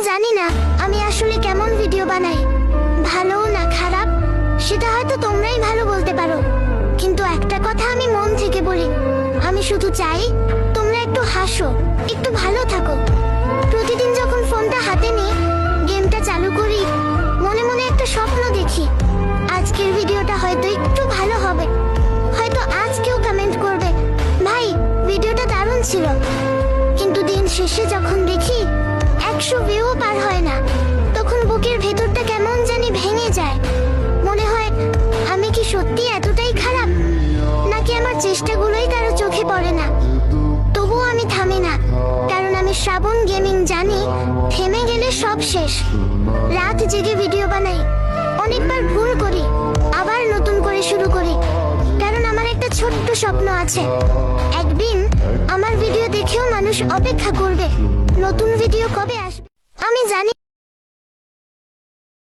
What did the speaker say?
জানি না আমি আসলে কেমন ভিডিও বানাই, ভালো না খারাপ সেটা হয়তো তোমরাই ভালো বলতে পারো, কিন্তু একটা কথা আমি মন থেকে বলি, আমি শুধু চাই তোমরা একটু হাসো, একটু ভালো থাকো। প্রতিদিন যখন ফোনটা হাতে নিই, গেমটা চালু করি, মনে মনে একটা স্বপ্ন দেখি আজকের ভিডিওটা হয়তো একটু ভালো হবে, হয়তো আজ কেউ কমেন্ট করবে ভাই ভিডিওটা দারুণ ছিল। কিন্তু দিন শেষে যখন দেখি 100 ভিউ পার হয় না, তখন বুকের ভেতরটা কেমন জানি ভেঙে যায়। মনে হয় আমি কি সত্যি এতটাই খারাপ, নাকি আমার চেষ্টাগুলোই কারো চোখে পড়ে না। তবুও আমি থামি না, কারণ আমি শ্রাবণ গেমিং জানি থেমে গেলে সব শেষ। রাত জেগে ভিডিও বানাই, অনেকবার ভুল করি, আবার নতুন করে শুরু করি, কারণ আমার একটা ছোট্ট স্বপ্ন আছে, একদিন আমার ভিডিও দেখেও মানুষ অপেক্ষা করবে নতুন ভিডিও কবে